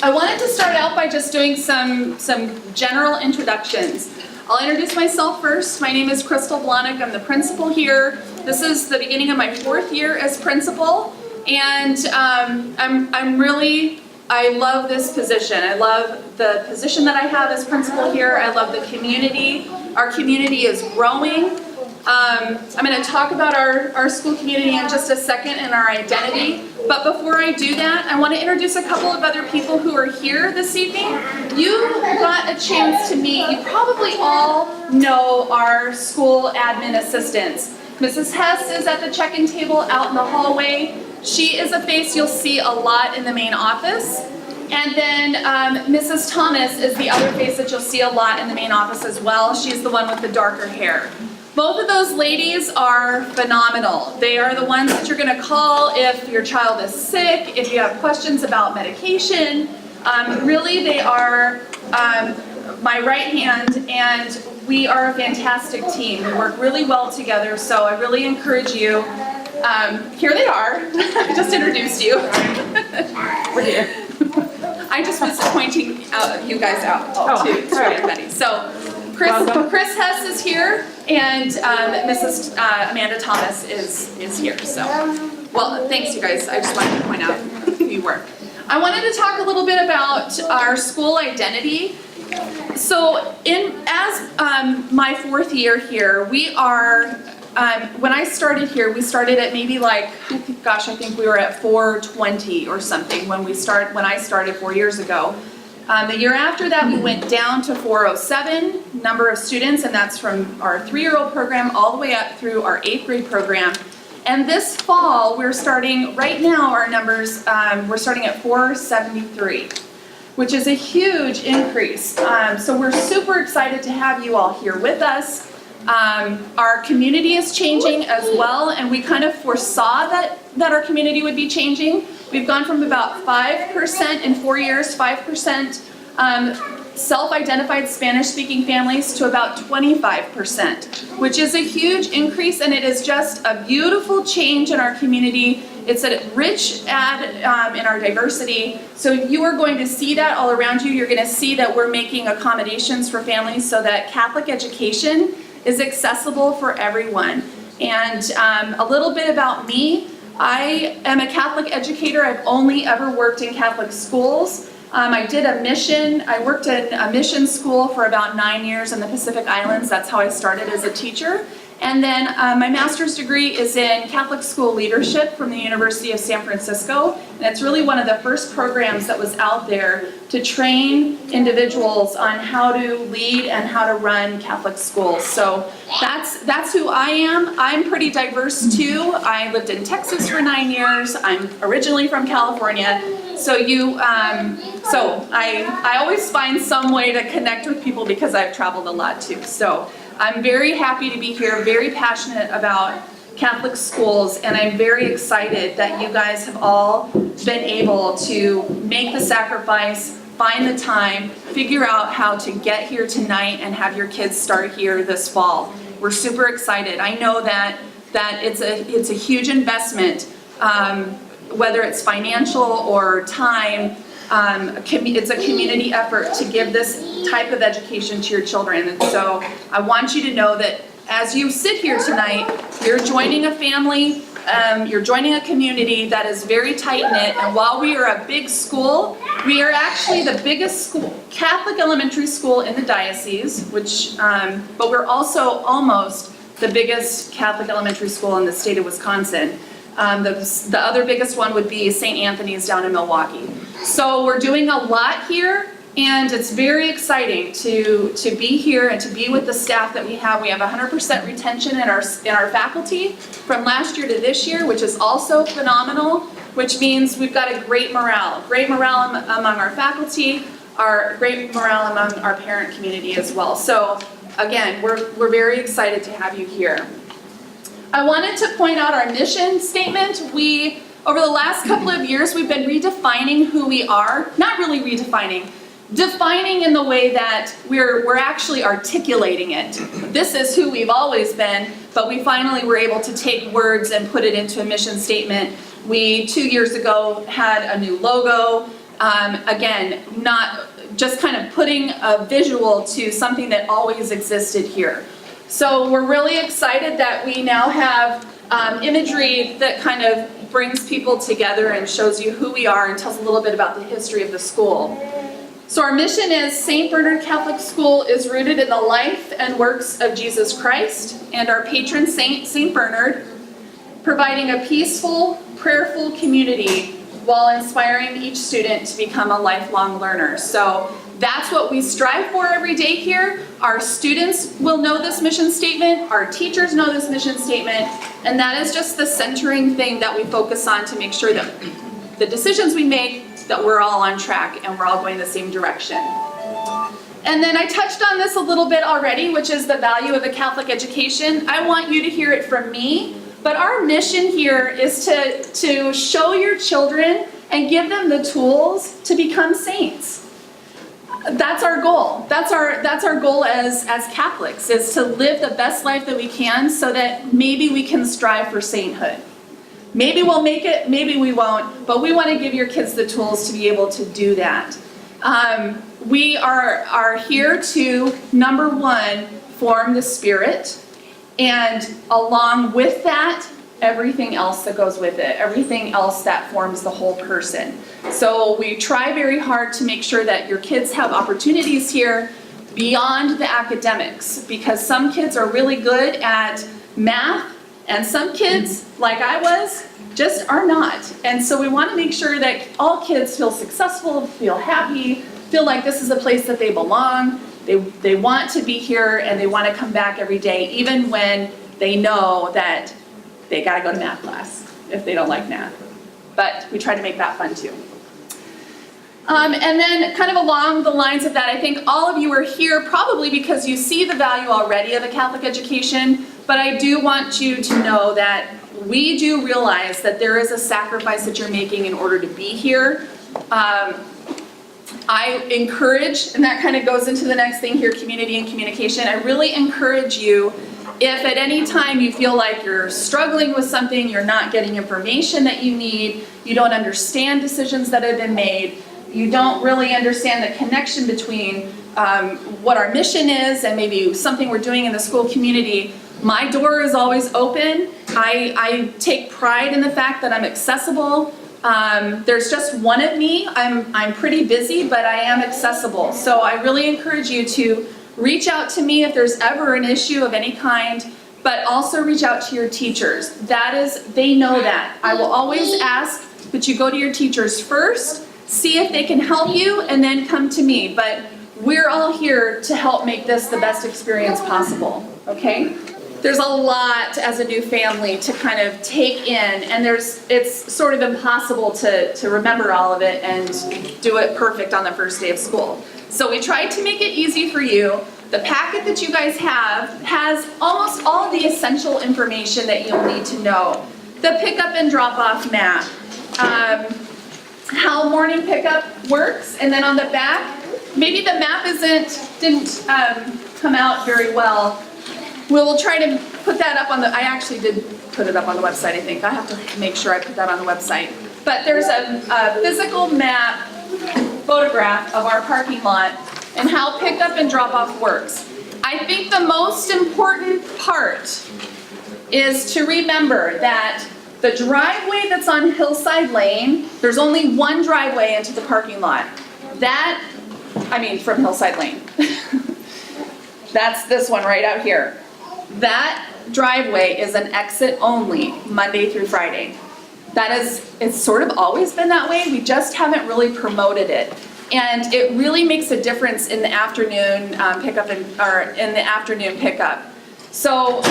I wanted to start out by just doing some general introductions. I'll introduce myself first. My name is Crystal Blahnik. I'm the principal here. This is the beginning of my 4th year as principal, and I love this position. I love the position that I have as principal here. I love the community. Our community is growing. I'm going to talk about our school community in just a second and our identity. But before I do that, I want to introduce a couple of other people who are here this evening. You got a chance to meet, you probably all know our school admin assistants. Mrs. Hess is at the check-in table out in the hallway. She is a face you'll see a lot in the main office. And then Mrs. Thomas is the other face that you'll see a lot in the main office as well. She's the one with the darker hair. Both of those ladies are phenomenal. They are the ones that you're going to call if your child is sick, if you have questions about medication. Really, they are my right hand, and we are a fantastic team. We work really well together, so I really encourage you. Here they are. I just introduced you. We're here. I just was pointing you guys out to everybody. So Chris Hess is here, and Mrs. Amanda Thomas is here. So, well, thanks you guys. I just wanted to point out who you were. I wanted to talk a little bit about our school identity. So, as my 4th year here, we are. When I started here, we started at maybe like, gosh, I think we were at 420 or something when I started 4 years ago. The year after that, we went down to 407 number of students, and that's from our 3-year-old program all the way up through our 8th grade program. And this fall, we're starting, right now our numbers, we're starting at 473, which is a huge increase. So we're super excited to have you all here with us. Our community is changing as well, and we kind of foresaw that our community would be changing. We've gone from about 5% in 4 years, 5% self-identified Spanish-speaking families to about 25%, which is a huge increase, and it is just a beautiful change in our community. It's a rich add in our diversity. So you are going to see that all around you. You're going to see that we're making accommodations for families so that Catholic education is accessible for everyone. And a little bit about me. I am a Catholic educator. I've only ever worked in Catholic schools. I did a mission. I worked in a mission school for about 9 years in the Pacific Islands. That's how I started as a teacher. And then my master's degree is in Catholic school leadership from the University of San Francisco. And it's really one of the first programs that was out there to train individuals on how to lead and how to run Catholic schools. So that's who I am. I'm pretty diverse too. I lived in Texas for 9 years. I'm originally from California. So I always find some way to connect with people because I've traveled a lot too. So I'm very happy to be here, very passionate about Catholic schools, and I'm very excited that you guys have all been able to make the sacrifice, find the time, figure out how to get here tonight and have your kids start here this fall. We're super excited. I know that it's a huge investment, whether it's financial or time. It's a community effort to give this type of education to your children. And so I want you to know that as you sit here tonight, you're joining a family, you're joining a community that is very tight-knit. And while we are a big school, we are actually the biggest school, Catholic elementary school in the diocese, but we're also almost the biggest Catholic elementary school in the state of Wisconsin. The other biggest one would be St. Anthony's down in Milwaukee. So we're doing a lot here, and it's very exciting to be here and to be with the staff that we have. We have 100% retention in our faculty from last year to this year, which is also phenomenal, which means we've got a great morale among our faculty, great morale among our parent community as well. So again, we're very excited to have you here. I wanted to point out our mission statement. Over the last couple of years, we've been redefining who we are. Not really redefining, defining in the way that we're actually articulating it. This is who we've always been, but we finally were able to take words and put it into a mission statement. We, 2 years ago, had a new logo. Again, not just kind of putting a visual to something that always existed here. So we're really excited that we now have imagery that kind of brings people together and shows you who we are and tells a little bit about the history of the school. So our mission is St. Bernard Catholic School is rooted in the life and works of Jesus Christ and our patron saint, St. Bernard, providing a peaceful, prayerful community while inspiring each student to become a lifelong learner. So that's what we strive for every day here. Our students will know this mission statement, our teachers know this mission statement, and that is just the centering thing that we focus on to make sure that the decisions we make, that we're all on track and we're all going the same direction. And then I touched on this a little bit already, which is the value of a Catholic education. I want you to hear it from me, but our mission here is to show your children and give them the tools to become saints. That's our goal. That's our goal as Catholics, is to live the best life that we can so that maybe we can strive for sainthood. Maybe we'll make it, maybe we won't, but we want to give your kids the tools to be able to do that. We are here to, number one, form the spirit, and along with that, everything else that goes with it, everything else that forms the whole person. So we try very hard to make sure that your kids have opportunities here beyond the academics, because some kids are really good at math, and some kids, like I was, just are not. And so we want to make sure that all kids feel successful, feel happy, feel like this is a place that they belong. They want to be here and they want to come back every day, even when they know that they got to go to math class if they don't like math. But we try to make that fun too. And then kind of along the lines of that, I think all of you are here probably because you see the value already of a Catholic education, but I do want you to know that we do realize that there is a sacrifice that you're making in order to be here. I encourage, and that kind of goes into the next thing here, community and communication. I really encourage you, if at any time you feel like you're struggling with something, you're not getting information that you need, you don't understand decisions that have been made, you don't really understand the connection between what our mission is and maybe something we're doing in the school community, my door is always open. I take pride in the fact that I'm accessible. There's just one of me. I'm pretty busy, but I am accessible. So I really encourage you to reach out to me if there's ever an issue of any kind, but also reach out to your teachers. They know that. I will always ask that you go to your teachers first, see if they can help you, and then come to me. But we're all here to help make this the best experience possible, okay? There's a lot as a new family to kind of take in, and it's sort of impossible to remember all of it and do it perfect on the first day of school. So we tried to make it easy for you. The packet that you guys have has almost all of the essential information that you'll need to know. The pickup and drop off map, how morning pickup works, and then on the back, maybe the map didn't come out very well. We'll try to put that up on I actually did put it up on the website, I think. I have to make sure I put that on the website. But there's a physical map, photograph of our parking lot and how pickup and drop off works. I think the most important part is to remember that the driveway that's on Hillside Lane, there's only one driveway into the parking lot. From Hillside Lane. That's this one right out here. That driveway is an exit only, Monday through Friday. It's sort of always been that way, we just haven't really promoted it. And it really makes a difference in the afternoon pickup. So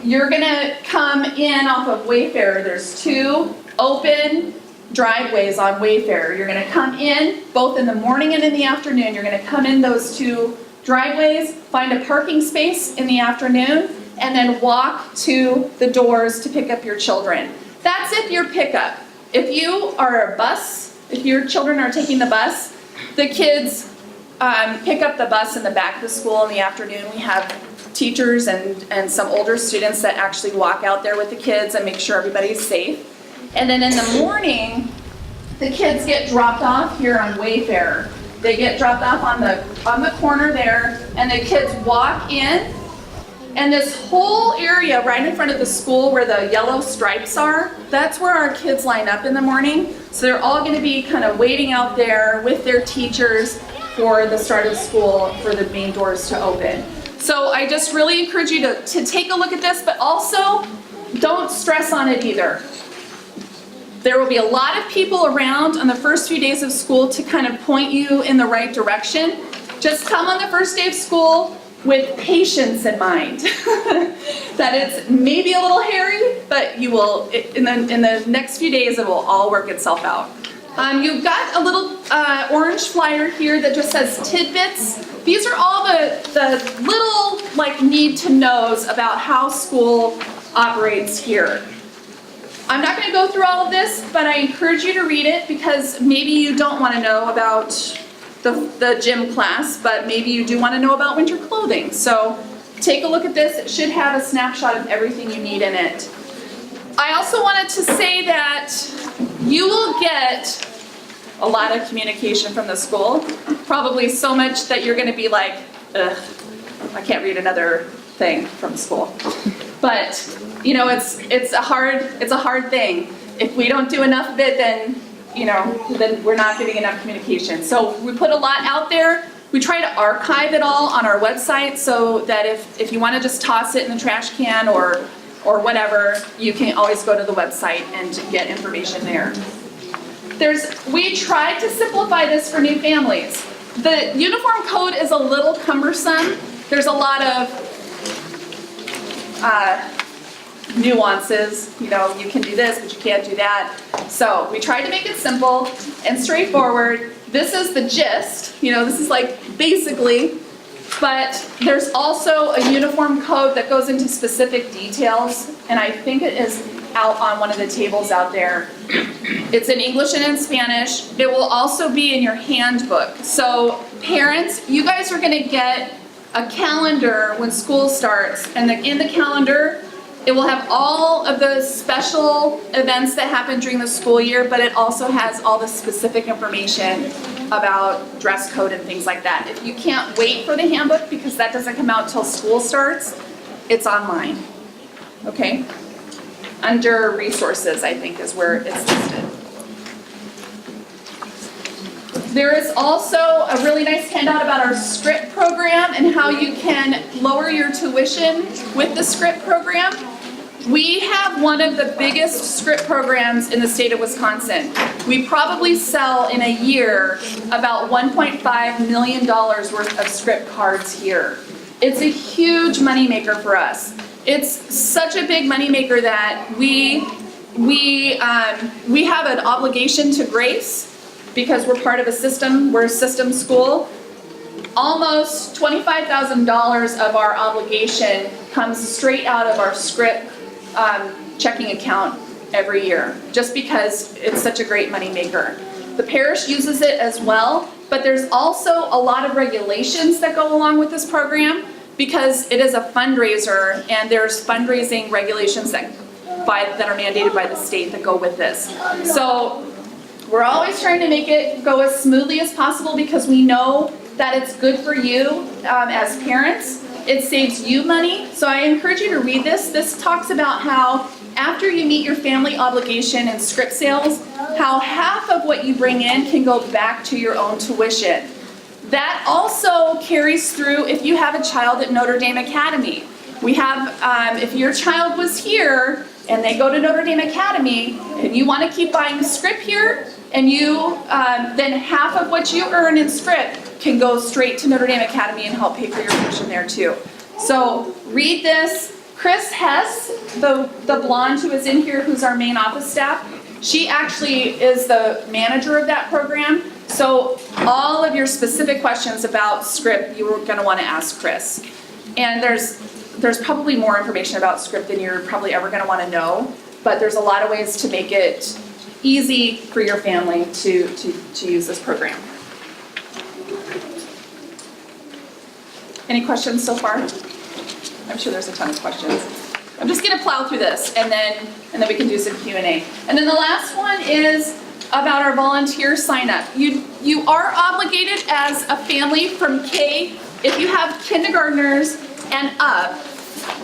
you're gonna come in off of Wayfarer. There's two open driveways on Wayfarer. You're gonna come in both in the morning and in the afternoon. You're gonna come in those two driveways, find a parking space in the afternoon, and then walk to the doors to pick up your children. That's if you're pickup. If you are a bus, if your children are taking the bus, the kids pick up the bus in the back of the school in the afternoon. We have teachers and some older students that actually walk out there with the kids and make sure everybody's safe. And then in the morning, the kids get dropped off here on Wayfarer. They get dropped off on the corner there, and the kids walk in, and this whole area right in front of the school where the yellow stripes are, that's where our kids line up in the morning. So they're all going to be kind of waiting out there with their teachers for the start of school, for the main doors to open. So I just really encourage you to take a look at this, but also don't stress on it either. There will be a lot of people around on the first few days of school to kind of point you in the right direction. Just come on the first day of school with patience in mind. That it's maybe a little hairy, but you will, in the next few days, it will all work itself out. You've got a little orange flyer here that just says tidbits. These are all the little like need to knows about how school operates here. I'm not going to go through all of this, but I encourage you to read it because maybe you don't want to know about the gym class, but maybe you do want to know about winter clothing. So take a look at this. It should have a snapshot of everything you need in it. I also wanted to say that you will get a lot of communication from the school, probably so much that you're going to be like, ugh, I can't read another thing from school. But you know, it's a hard thing. If we don't do enough of it, then then we're not getting enough communication. So we put a lot out there. We try to archive it all on our website so that if you want to just toss it in the trash can or whatever, you can always go to the website and get information there. We tried to simplify this for new families. The uniform code is a little cumbersome. There's a lot of nuances, you can do this, but you can't do that. So we tried to make it simple and straightforward. This is the gist, this is like basically, but there's also a uniform code that goes into specific details, and I think it is out on one of the tables out there. It's in English and in Spanish. It will also be in your handbook. So parents, you guys are going to get a calendar when school starts, and in the calendar it will have all of the special events that happen during the school year, but it also has all the specific information about dress code and things like that. If you can't wait for the handbook because that doesn't come out till school starts, it's online, okay? Under resources, I think, is where it's listed. There is also a really nice handout about our SCRIP program and how you can lower your tuition with the SCRIP program. We have one of the biggest SCRIP programs in the state of Wisconsin. We probably sell in a year about $1.5 million worth of SCRIP cards here. It's a huge moneymaker for us. It's such a big moneymaker that we have an obligation to Grace because we're part of a system, we're a system school. Almost $25,000 of our obligation comes straight out of our SCRIP checking account every year, just because it's such a great money maker. The parish uses it as well, but there's also a lot of regulations that go along with this program because it is a fundraiser, and there's fundraising regulations that are mandated by the state that go with this. So we're always trying to make it go as smoothly as possible because we know that it's good for you as parents. It saves you money. So I encourage you to read this. This talks about how after you meet your family obligation in SCRIP sales, how half of what you bring in can go back to your own tuition. That also carries through if you have a child at Notre Dame Academy. We have, if your child was here and they go to Notre Dame Academy and you want to keep buying SCRIP here, and then half of what you earn in SCRIP can go straight to Notre Dame Academy and help pay for your tuition there too. So read this. Chris Hess, the blonde who is in here, who's our main office staff, she actually is the manager of that program. So all of your specific questions about SCRIP, you're going to want to ask Chris. And there's probably more information about SCRIP than you're probably ever going to want to know, but there's a lot of ways to make it easy for your family to use this program. Any questions so far? I'm sure there's a ton of questions. I'm just going to plow through this, and then we can do some Q&A. And then the last one is about our volunteer sign up. You are obligated as a family from if you have kindergartners and up,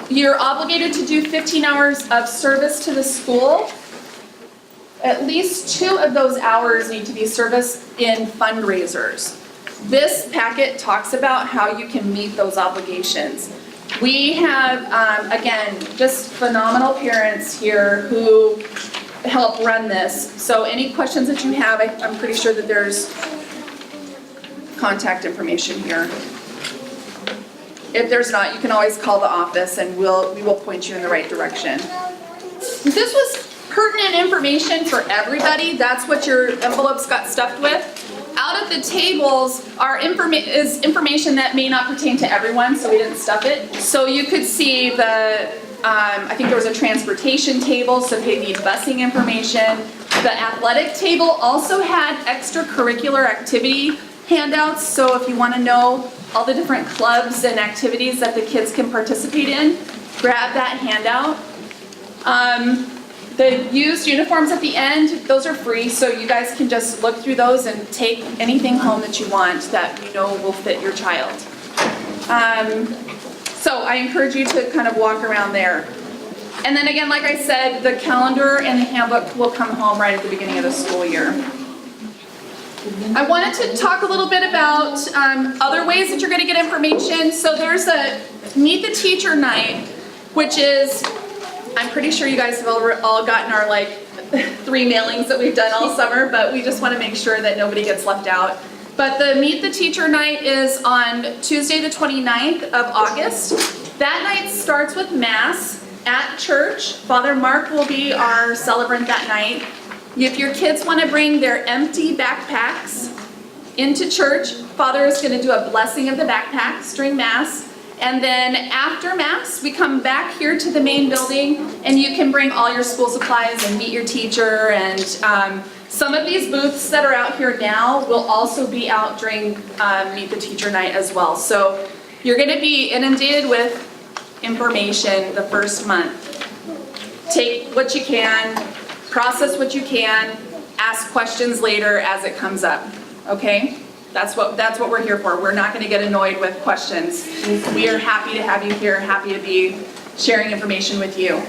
you're obligated to do 15 hours of service to the school. At least 2 of those hours need to be service in fundraisers. This packet talks about how you can meet those obligations. We have, again, just phenomenal parents here who help run this. So any questions that you have, I'm pretty sure that there's contact information here. If there's not, you can always call the office and we will point you in the right direction. This was pertinent information for everybody. That's what your envelopes got stuffed with. Out of the tables is information that may not pertain to everyone, so we didn't stuff it. So you could see I think there was a transportation table, so if you need busing information. The athletic table also had extracurricular activity handouts, so if you want to know all the different clubs and activities that the kids can participate in, grab that handout. The used uniforms at the end, those are free, so you guys can just look through those and take anything home that you want that you know will fit your child. So I encourage you to kind of walk around there. And then again, like I said, the calendar and the handbook will come home right at the beginning of the school year. I wanted to talk a little bit about other ways that you're going to get information. So there's a Meet the Teacher night, which is, I'm pretty sure you guys have all gotten our 3 mailings that we've done all summer, but we just want to make sure that nobody gets left out. But the Meet the Teacher night is on Tuesday the 29th of August. That night starts with Mass at church. Father Mark will be our celebrant that night. If your kids want to bring their empty backpacks into church, Father is going to do a blessing of the backpacks during Mass. And then after Mass, we come back here to the main building and you can bring all your school supplies and meet your teacher. And some of these booths that are out here now will also be out during Meet the Teacher night as well. So you're going to be inundated with information the first month. Take what you can, process what you can, ask questions later as it comes up, okay? That's what we're here for. We're not going to get annoyed with questions. We are happy to have you here, happy to be sharing information with you.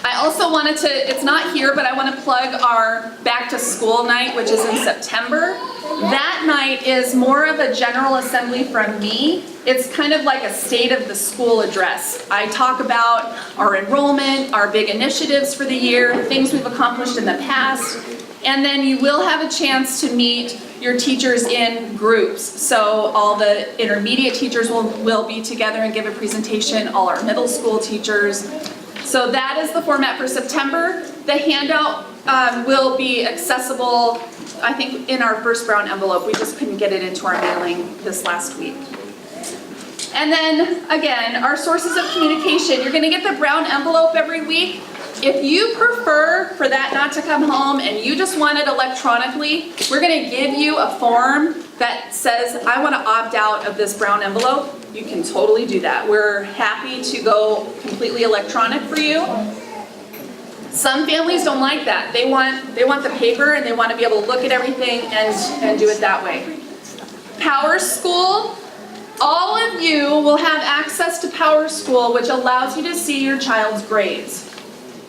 I also wanted to, it's not here, but I want to plug our back to school night, which is in September. That night is more of a general assembly from me. It's kind of like a state of the school address. I talk about our enrollment, our big initiatives for the year, things we've accomplished in the past, and then you will have a chance to meet your teachers in groups. So all the intermediate teachers will be together and give a presentation, all our middle school teachers. So that is the format for September. The handout will be accessible, I think, in our first brown envelope. We just couldn't get it into our mailing this last week. And then, again, our sources of communication. You're going to get the brown envelope every week. If you prefer for that not to come home and you just want it electronically, we're going to give you a form that says, I want to opt out of this brown envelope. You can totally do that. We're happy to go completely electronic for you. Some families don't like that. They want the paper and they want to be able to look at everything and do it that way. Power School. All of you will have access to Power School, which allows you to see your child's grades.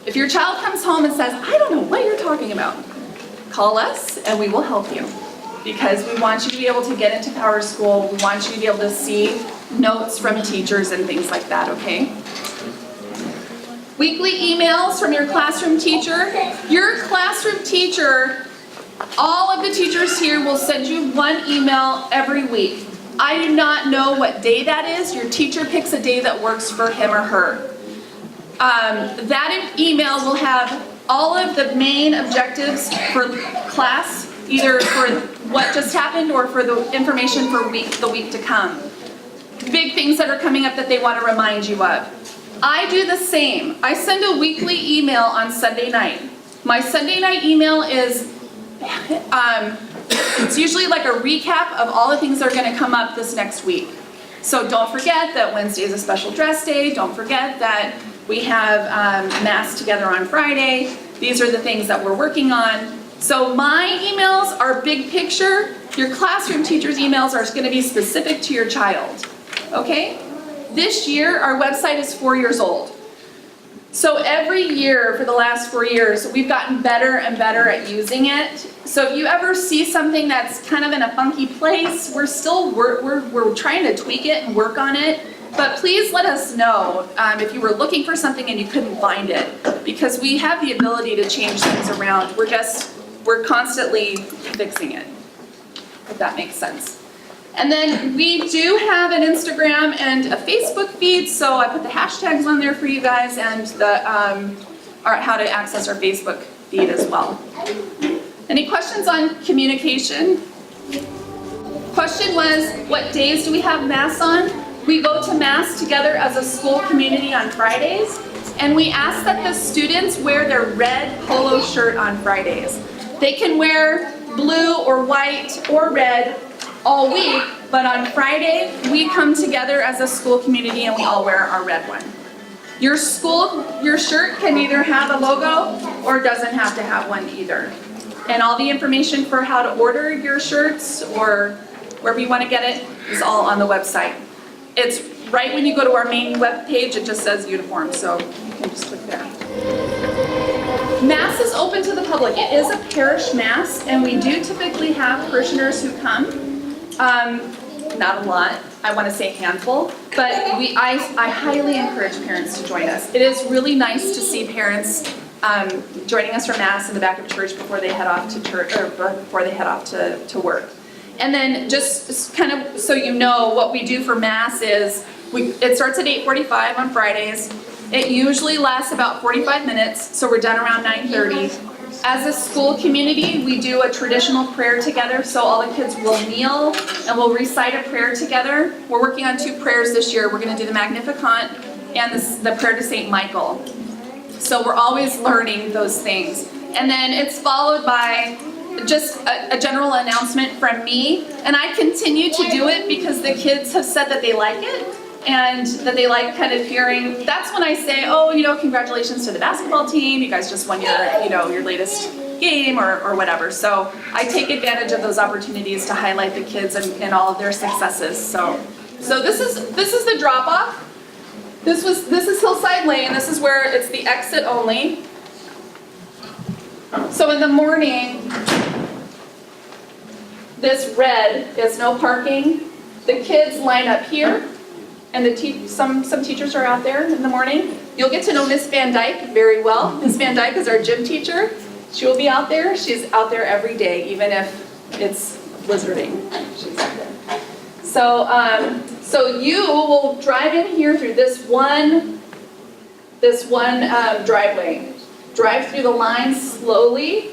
If your child comes home and says, I don't know what you're talking about, call us and we will help you. Because we want you to be able to get into Power School. We want you to be able to see notes from teachers and things like that, okay? Weekly emails from your classroom teacher. Your classroom teacher, all of the teachers here will send you one email every week. I do not know what day that is. Your teacher picks a day that works for him or her. That email will have all of the main objectives for class, either for what just happened or for the information for the week to come. Big things that are coming up that they want to remind you of. I do the same. I send a weekly email on Sunday night. My Sunday night email is, it's usually like a recap of all the things that are going to come up this next week. So don't forget that Wednesday is a special dress day. Don't forget that we have Mass together on Friday. These are the things that we're working on. So my emails are big picture. Your classroom teacher's emails are going to be specific to your child. Okay? This year, our website is 4 years old. So every year for the last 4 years, we've gotten better and better at using it. So if you ever see something that's kind of in a funky place, we're trying to tweak it and work on it. But please let us know if you were looking for something and you couldn't find it, because we have the ability to change things around. We're constantly fixing it, if that makes sense. And then we do have an Instagram and a Facebook feed, so I put the hashtags on there for you guys and how to access our Facebook feed as well. Any questions on communication? Question was, what days do we have Mass on? We go to Mass together as a school community on Fridays, and we ask that the students wear their red polo shirt on Fridays. They can wear blue or white or red all week, but on Friday, we come together as a school community and we all wear our red one. Your shirt can either have a logo or doesn't have to have one either. And all the information for how to order your shirts or wherever you want to get it is all on the website. It's right when you go to our main web page, it just says uniform, so you can just click there. Mass is open to the public. It is a parish Mass, and we do typically have parishioners who come. Not a lot, I want to say a handful, but I highly encourage parents to join us. It is really nice to see parents joining us for Mass in the back of church before they head off to church, or before they head off to work. And then just kind of so you know, what we do for Mass is, it starts at 8:45 on Fridays. It usually lasts about 45 minutes, so we're done around 9:30. As a school community, we do a traditional prayer together, so all the kids will kneel and we'll recite a prayer together. We're working on 2 prayers this year. We're going to do the Magnificat and the prayer to St. Michael. So we're always learning those things. And then it's followed by just a general announcement from me, and I continue to do it because the kids have said that they like it and that they like kind of hearing. That's when I say, oh, congratulations to the basketball team, you guys just won your latest game or whatever. So I take advantage of those opportunities to highlight the kids and all of their successes. So this is the drop off. This is Hillside Lane. This is where it's the exit only. So in the morning, this red is no parking. The kids line up here, and some teachers are out there in the morning. You'll get to know Miss Van Dyke very well. Miss Van Dyke is our gym teacher. She will be out there. She's out there every day, even if it's blizzarding. She's out there. So you will drive in here through this one driveway. Drive through the lines slowly.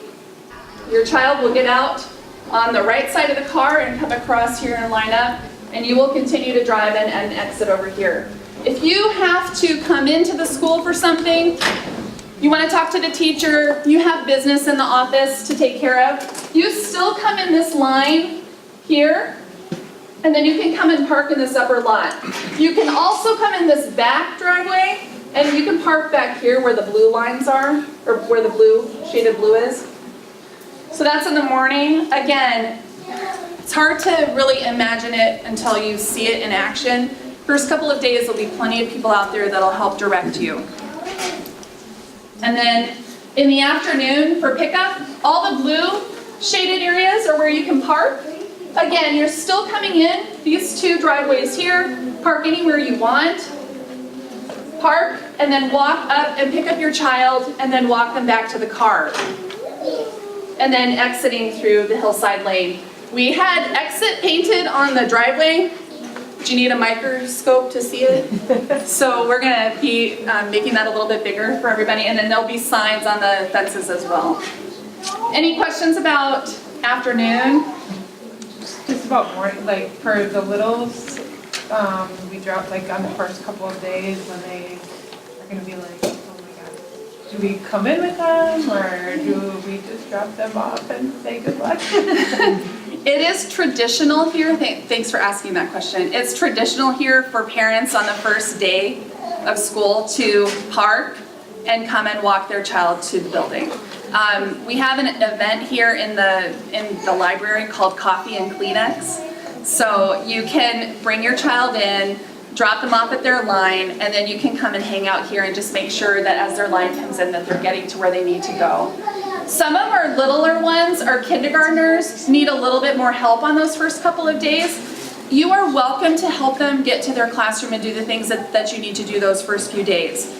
Your child will get out on the right side of the car and come across here and line up, and you will continue to drive in and exit over here. If you have to come into the school for something, you want to talk to the teacher, you have business in the office to take care of, you still come in this line here, and then you can come and park in this upper lot. You can also come in this back driveway, and you can park back here where the blue lines are, or where the shaded blue is. So that's in the morning. Again, it's hard to really imagine it until you see it in action. First couple of days, there'll be plenty of people out there that'll help direct you. And then in the afternoon for pickup, all the blue shaded areas are where you can park. Again, you're still coming in these 2 driveways here, park anywhere you want. Park, and then walk up and pick up your child, and then walk them back to the car. And then exiting through the Hillside Lane. We had exit painted on the driveway. Do you need a microscope to see it? So we're going to be making that a little bit bigger for everybody, and then there'll be signs on the fences as well. Any questions about afternoon? Just about morning, like for the littles, we drop like on the first couple of days when they are going to be like, oh my God, do we come in with them or do we just drop them off and say good luck? It is traditional here, thanks for asking that question. It's traditional here for parents on the first day of school to park and come and walk their child to the building. We have an event here in the library called Coffee and Kleenex. So you can bring your child in, drop them off at their line, and then you can come and hang out here and just make sure that as their line comes in that they're getting to where they need to go. Some of our littler ones, our kindergartners, need a little bit more help on those first couple of days. You are welcome to help them get to their classroom and do the things that you need to do those first few days.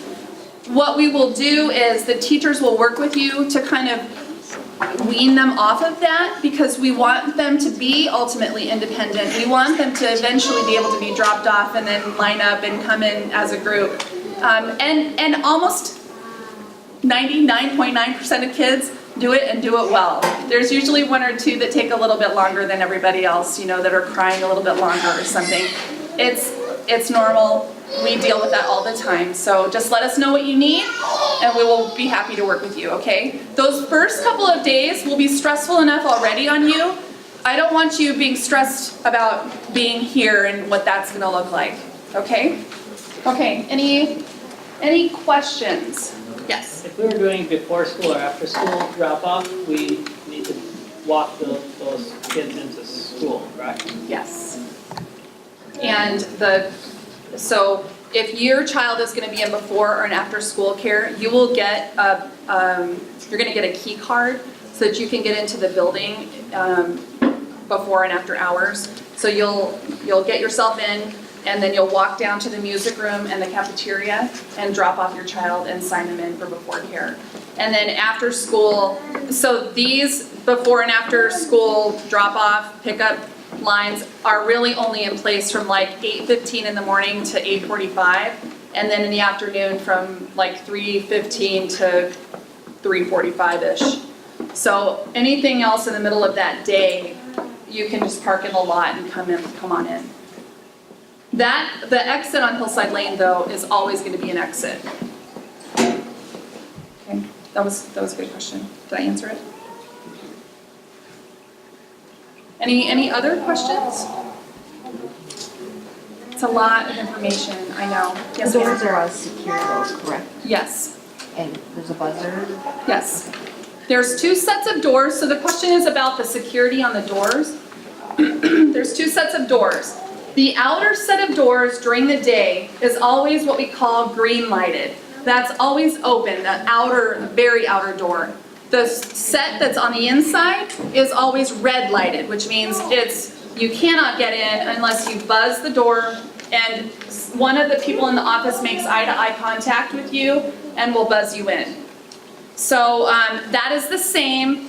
What we will do is the teachers will work with you to kind of wean them off of that, because we want them to be ultimately independent. We want them to eventually be able to be dropped off and then line up and come in as a group. And almost 99.9% of kids do it and do it well. There's usually one or two that take a little bit longer than everybody else, you know, that are crying a little bit longer or something. It's normal. We deal with that all the time. So just let us know what you need and we will be happy to work with you, okay? Those first couple of days will be stressful enough already on you. I don't want you being stressed about being here and what that's gonna look like, okay? Okay, any questions? Yes. If we were doing before school or after school drop off, we need to walk those kids into school, correct? Yes. And so if your child is going to be in before or an after school care, you will get you're going to get a key card so that you can get into the building before and after hours. So you'll get yourself in, and then you'll walk down to the music room and the cafeteria and drop off your child and sign them in for before care. And then after school, so these before and after school drop off, pickup lines are really only in place from like 8:15 in the morning to 8:45, and then in the afternoon from like 3:15 to 3:45-ish. So anything else in the middle of that day, you can just park in the lot and come on in. The exit on Hillside Lane though is always going to be an exit. Okay, that was a good question. Did I answer it? Any other questions? It's a lot of information, I know. Yes, The doors ma'am? are secure doors, correct? Yes, And there's a buzzer? yes. There's 2 sets of doors, so the question is about the security on the doors. There's 2 sets of doors. The outer set of doors during the day is always what we call green lighted. That's always open, the outer, very outer door. The set that's on the inside is always red lighted, which means you cannot get in unless you buzz the door and one of the people in the office makes eye-to-eye contact with you and will buzz you in. So that is the same.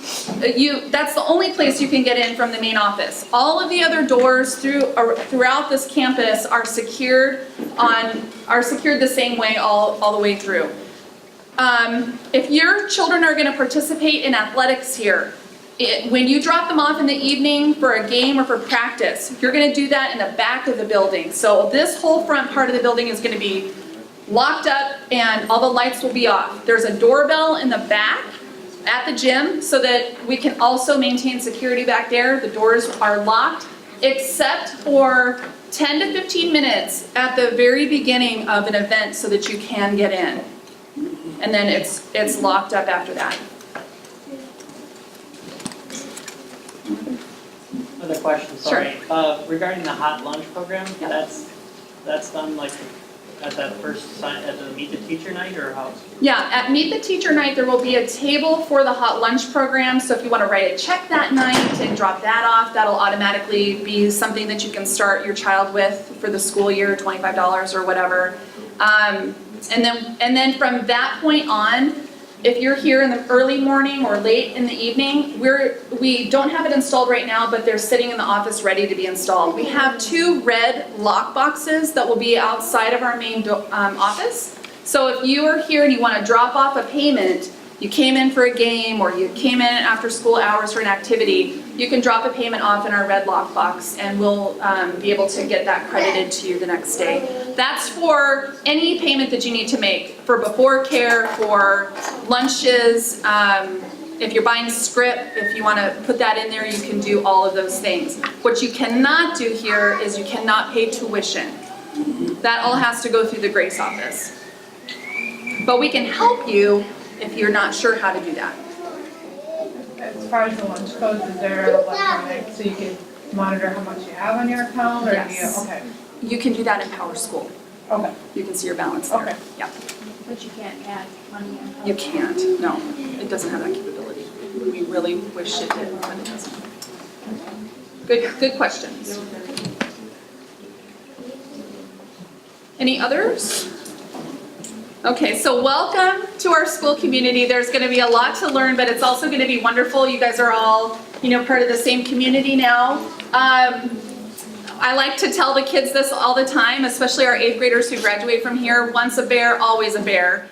That's the only place you can get in from the main office. All of the other doors throughout this campus are secured the same way all the way through. If your children are going to participate in athletics here, when you drop them off in the evening for a game or for practice, you're going to do that in the back of the building. So this whole front part of the building is going to be locked up and all the lights will be off. There's a doorbell in the back at the gym so that we can also maintain security back there. The doors are locked except for 10 to 15 minutes at the very beginning of an event so that you can get in. And then it's locked up after that. Another question, sorry. Regarding the hot lunch program, Yeah. that's done like at that first at the Meet the Teacher night, or how? Yeah, at Meet the Teacher night, there will be a table for the hot lunch program. So if you want to write a check that night and drop that off, that'll automatically be something that you can start your child with for the school year, $25 or whatever. And then from that point on, if you're here in the early morning or late in the evening, we don't have it installed right now, but they're sitting in the office ready to be installed. We have 2 red lock boxes that will be outside of our main office. So if you are here and you want to drop off a payment, you came in for a game or you came in after school hours for an activity, you can drop a payment off in our red lock box and we'll be able to get that credited to you the next day. That's for any payment that you need to make, for before care, for lunches, if you're buying script, if you want to put that in there, you can do all of those things. What you cannot do here is you cannot pay tuition. That all has to go through the Grace office. But we can help you if you're not sure how to do that. far as the lunch goes, is there electronic, so you can monitor how much you have on your account, or do you, Yes. okay, You can do that in Power School. okay, You can see your balance there. Okay. Yeah, But you can't add money in. you can't, no, it doesn't have that capability. We really wish it did, but it doesn't. Good questions. Any others? Okay, so welcome to our school community. There's going to be a lot to learn, but it's also going to be wonderful. You guys are all, part of the same community now. I like to tell the kids this all the time, especially our 8th graders who graduate from here, once a bear, always a bear.